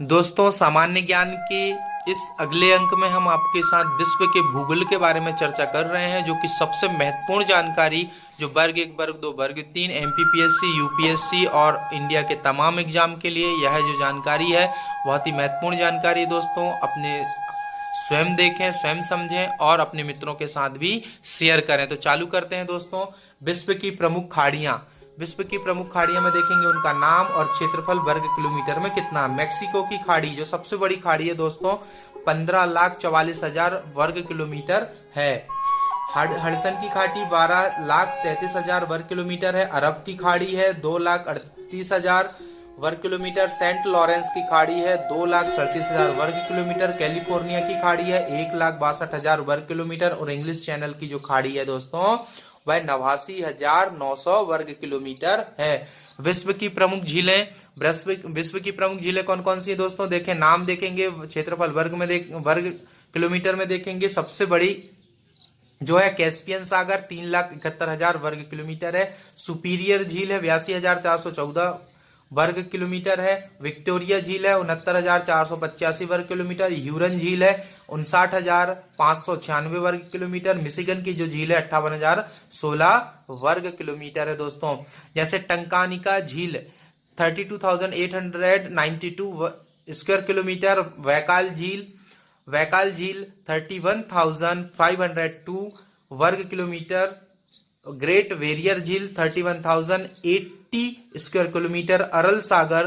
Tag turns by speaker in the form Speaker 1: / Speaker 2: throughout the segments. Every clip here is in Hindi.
Speaker 1: दोस्तों, सामान्य ज्ञान के इस अगले अंक में हम आपके साथ विश्व के भूगोल के बारे में चर्चा कर रहे हैं, जो कि सबसे महत्वपूर्ण जानकारी जो वर्ग 1, वर्ग 2, वर्ग 3 एमपीपीएससी, यूपीएससी और इंडिया के तमाम एग्जाम के लिए यह जो जानकारी है बहुत ही महत्वपूर्ण जानकारी। दोस्तों, अपने स्वयं देखें, स्वयं समझें और अपने मित्रों के साथ भी शेयर करें। तो चालू करते हैं दोस्तों। विश्व की प्रमुख खाड़ियां। विश्व की प्रमुख खाड़ियां में देखेंगे उनका नाम और क्षेत्रफल वर्ग किलोमीटर में कितना। मैक्सिको की खाड़ी जो सबसे बड़ी खाड़ी है दोस्तों, 15,44,000 वर्ग किलोमीटर है। हडसन की खाड़ी 12,33,000 वर्ग किलोमीटर है। अरब की खाड़ी है 2,38,000 वर्ग किलोमीटर। सेंट लॉरेंस की खाड़ी है 2,37,000 वर्ग किलोमीटर। कैलिफोर्निया की खाड़ी है 1,62,000 वर्ग किलोमीटर। और इंग्लिश चैनल की जो खाड़ी है दोस्तों वह 89,900 वर्ग किलोमीटर है। विश्व की प्रमुख झीलें। विश्व की प्रमुख झीलें कौन कौन सी है दोस्तों, देखें, नाम देखेंगे, क्षेत्रफल वर्ग किलोमीटर में देखेंगे। सबसे बड़ी जो है कैस्पियन सागर 3,71,000 वर्ग किलोमीटर है। सुपीरियर झील है 82,414 वर्ग किलोमीटर है। विक्टोरिया झील है 69,485 वर्ग किलोमीटर। ह्यूरन झील है 59,596 वर्ग किलोमीटर। मिशिगन की जो झील है 58,016 वर्ग किलोमीटर है दोस्तों। जैसे टंकानिका झील 32,892 स्क्वायर किलोमीटर। वैकाल झील 31,502 वर्ग किलोमीटर। ग्रेट वेरियर झील 31,080 स्क्वायर किलोमीटर। अरल सागर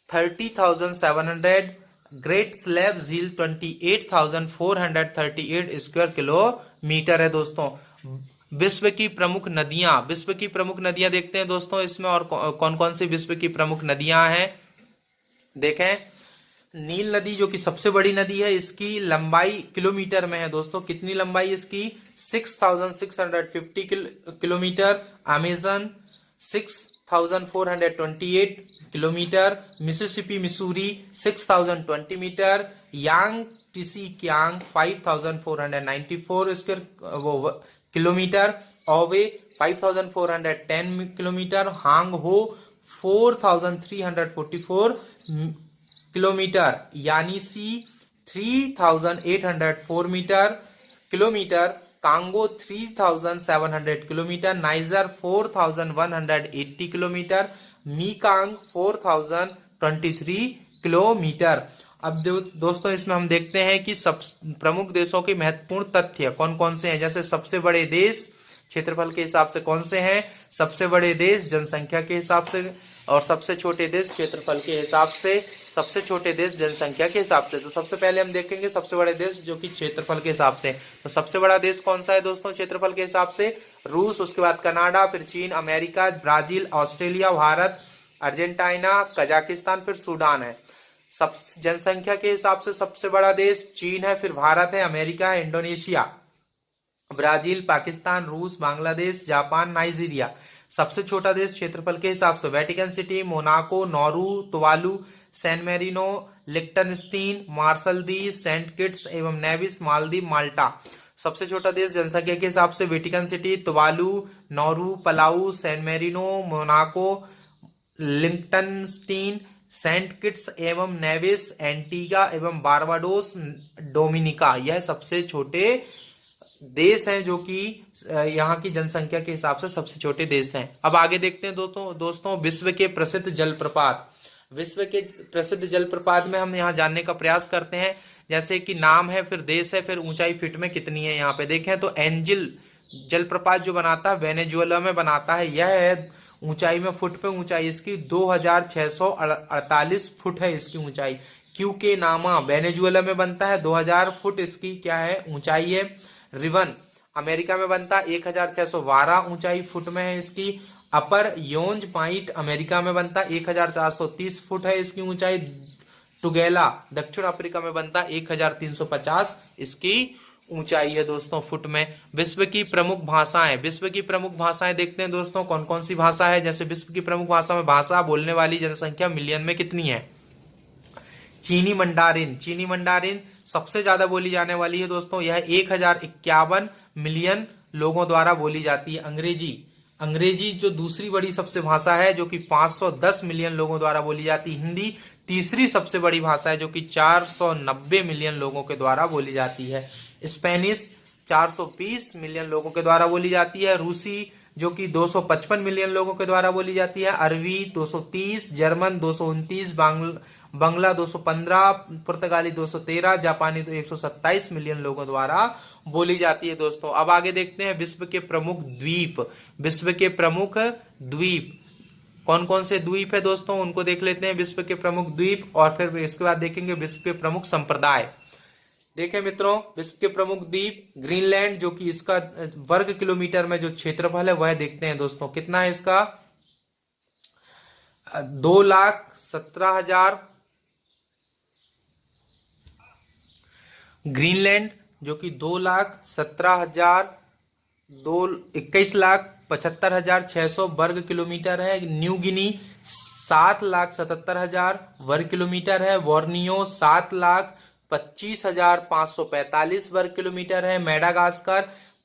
Speaker 1: 30,700। ग्रेट स्लैब झील 28,438 स्क्वायर किलोमीटर है दोस्तों। विश्व की प्रमुख नदियां। विश्व की प्रमुख नदियां देखते हैं दोस्तों इसमें, और कौन कौन सी विश्व की प्रमुख नदियां हैं देखें। नील नदी जो कि सबसे बड़ी नदी है, इसकी लंबाई किलोमीटर में है दोस्तों। कितनी लंबाई इसकी, 6,650 kilometre. Amazon 6,428 kilometre. Mississippi Missouri 6,020 metre. Yangtze Kiang 5,494 square kilometre. ओवे 5,410 किलोमीटर। Hwang Ho 4,344 kilometre. यानी सी 3,804 metre kilometre. Congo 3,700 kilometre. Niger 4,180 kilometre. Mekong 4,023 kilometre. अब दोस्तों इसमें हम देखते हैं कि सब प्रमुख देशों के महत्वपूर्ण तथ्य कौन कौन से हैं। जैसे सबसे बड़े देश क्षेत्रफल के हिसाब से कौन से हैं, सबसे बड़े देश जनसंख्या के हिसाब से, और सबसे छोटे देश क्षेत्रफल के हिसाब से, सबसे छोटे देश जनसंख्या के हिसाब से। तो सबसे पहले हम देखेंगे सबसे बड़े देश जो कि क्षेत्रफल के हिसाब से। तो सबसे बड़ा देश कौन सा है दोस्तों क्षेत्रफल के हिसाब से, रूस, उसके बाद कनाडा, फिर चीन, America, Brazil, Australia, Bharat, Argentina, Kazakhstan, फिर सूडान है। सब जनसंख्या के हिसाब से सबसे बड़ा देश चीन है, फिर भारत है, अमेरिका है, इंडोनेशिया, ब्राजील, पाकिस्तान, रूस, बांग्लादेश, जापान, नाइजीरिया। सबसे छोटा देश क्षेत्रफल के हिसाब से Vatican City, Monaco, Nauru, Tuvalu, San Marino, Liechtenstein, Marshall द्वीप, सेंट किट्स एवं नेविस, मालदीव, माल्टा। सबसे छोटा देश जनसंख्या के हिसाब से Vatican City, Tuvalu, Nauru, Palau, San Marino, Monaco, Liechtenstein, Saint Kitts एवं नेविस, एंटीगा एवं बारबाडोस, डोमिनिका। यह सबसे छोटे देश हैं जो कि यहाँ की जनसंख्या के हिसाब से सबसे छोटे देश हैं। अब आगे देखते हैं दोस्तों विश्व के प्रसिद्ध जलप्रपात। विश्व के प्रसिद्ध जलप्रपात में हम यहाँ जानने का प्रयास करते हैं। जैसे कि नाम है, फिर देश है, फिर ऊंचाई फीट में कितनी है। यहाँ पे देखें तो एंजिल जलप्रपात जो बनाता है वेनेजुएला में बनाता है। यह है ऊंचाई में, फुट पे ऊंचाई इसकी 2,648 फुट है इसकी ऊंचाई। क्यूके नामा वेनेजुएला में बनता है, 2,000 फुट इसकी क्या है ऊंचाई है। रिवन अमेरिका में बनता है, 1,612 ऊंचाई फुट में है इसकी। अपर योंज पॉइंट अमेरिका में बनता है, 1,430 फुट है इसकी ऊंचाई। टुगेला दक्षिण अफ्रीका में बनता है, 1,350 इसकी ऊंचाई है दोस्तों फुट में। विश्व की प्रमुख भाषाएं। विश्व की प्रमुख भाषाएं देखते हैं दोस्तों कौन कौन सी भाषा है। जैसे विश्व की प्रमुख भाषा में भाषा बोलने वाली जनसंख्या मिलियन में कितनी है। चीनी मंडारिन। चीनी मंडारिन सबसे ज्यादा बोली जाने वाली है दोस्तों, यह 1,051 मिलियन लोगों द्वारा बोली जाती है। अंग्रेजी अंग्रेजी जो दूसरी बड़ी सबसे भाषा है जो कि 510 मिलियन लोगों द्वारा बोली जाती है। हिंदी तीसरी सबसे बड़ी भाषा है जो कि 490 मिलियन लोगों के द्वारा बोली जाती है। स्पेनिश 420 मिलियन लोगों के द्वारा बोली जाती है। रूसी जो कि 255 मिलियन लोगों के द्वारा बोली जाती है। अरबी 230, जर्मन 229, बांग्ला 215, पुर्तगाली 213, जापानी 127 मिलियन लोगों द्वारा बोली जाती है। दोस्तों अब आगे देखते हैं विश्व के प्रमुख द्वीप। विश्व के प्रमुख द्वीप कौन कौन से द्वीप है दोस्तों, उनको देख लेते हैं। विश्व के प्रमुख द्वीप और फिर इसके बाद देखेंगे विश्व के प्रमुख संप्रदाय। देखें मित्रों, विश्व के प्रमुख द्वीप ग्रीनलैंड जो कि इसका वर्ग किलोमीटर में जो क्षेत्रफल है वह देखते हैं दोस्तों, कितना है इसका 2,17,000। ग्रीनलैंड जो कि 2,17,000 21,75,600 वर्ग किलोमीटर है। न्यू गिनी 7,77,000 वर्ग किलोमीटर है। बोर्नियो 7,25,545 वर्ग किलोमीटर है। मेडागास्कर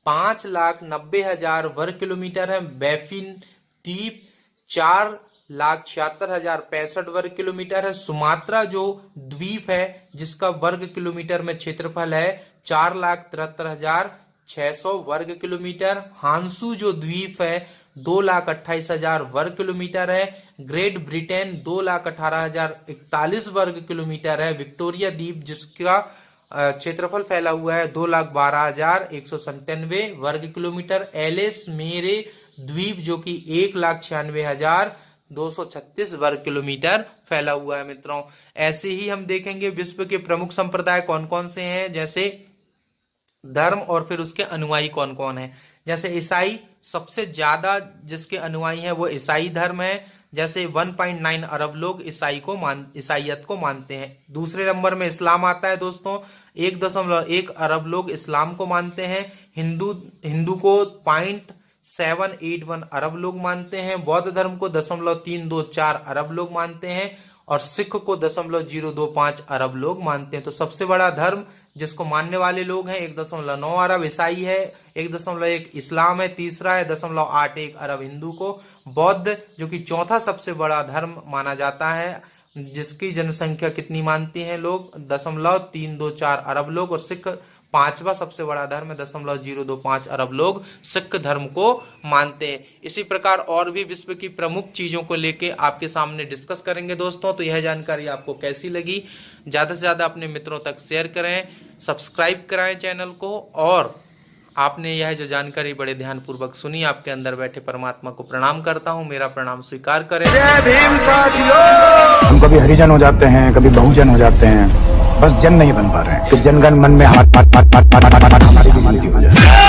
Speaker 1: 5,90,000 वर्ग किलोमीटर है। बैफिन द्वीप 4,76,065 वर्ग किलोमीटर है। सुमात्रा जो द्वीप है जिसका वर्ग किलोमीटर में क्षेत्रफल है 4,73,600 वर्ग किलोमीटर। हांसू जो द्वीप है 2,28,000 वर्ग किलोमीटर है। ग्रेट ब्रिटेन 2,18,041 वर्ग किलोमीटर है। विक्टोरिया द्वीप जिसका क्षेत्रफल फैला हुआ है 2,12,197 वर्ग किलोमीटर। एलिस मेरे द्वीप जो कि 1,96,236 वर्ग किलोमीटर फैला हुआ है। मित्रों ऐसे ही हम देखेंगे विश्व के प्रमुख संप्रदाय कौन कौन से हैं, जैसे धर्म और फिर उसके अनुयायी कौन कौन है। जैसे ईसाई सबसे ज्यादा जिसके अनुयायी हैं वो ईसाई धर्म है। जैसे 1.9 अरब लोग ईसाइयत को मानते हैं। दूसरे नंबर में इस्लाम आता है दोस्तों, 1.1 अरब लोग इस्लाम को मानते हैं। हिंदू को 0.781 अरब लोग मानते हैं। बौद्ध धर्म को 0.324 अरब लोग मानते हैं और सिख को 0.025 अरब लोग मानते हैं। तो सबसे बड़ा धर्म जिसको मानने वाले लोग हैं 1.9 अरब ईसाई है, 1.1 इस्लाम है, तीसरा है 0.81 अरब हिंदू को। बौद्ध जो कि चौथा सबसे बड़ा धर्म माना जाता है, जिसकी जनसंख्या कितनी मानती हैं लोग 0.324 अरब लोग। और सिख पांचवा सबसे बड़ा धर्म है, 0.025 अरब लोग सिख धर्म को मानते हैं। इसी प्रकार और भी विश्व की प्रमुख चीजों को लेके आपके सामने डिस्कस करेंगे दोस्तों। तो यह जानकारी आपको कैसी लगी, ज्यादा से ज्यादा अपने मित्रों तक शेयर करें, सब्सक्राइब कराएं चैनल को। और आपने यह जो जानकारी बड़े ध्यानपूर्वक सुनी, आपके अंदर बैठे परमात्मा को प्रणाम करता हूं, मेरा प्रणाम स्वीकार करें। जय भीम साथियों।
Speaker 2: हम कभी हरिजन हो जाते हैं, कभी बहुजन हो जाते हैं, बस जन नहीं बन पा रहे हैं। तो जनगण मन में हमारी भी गिनती हो जाए।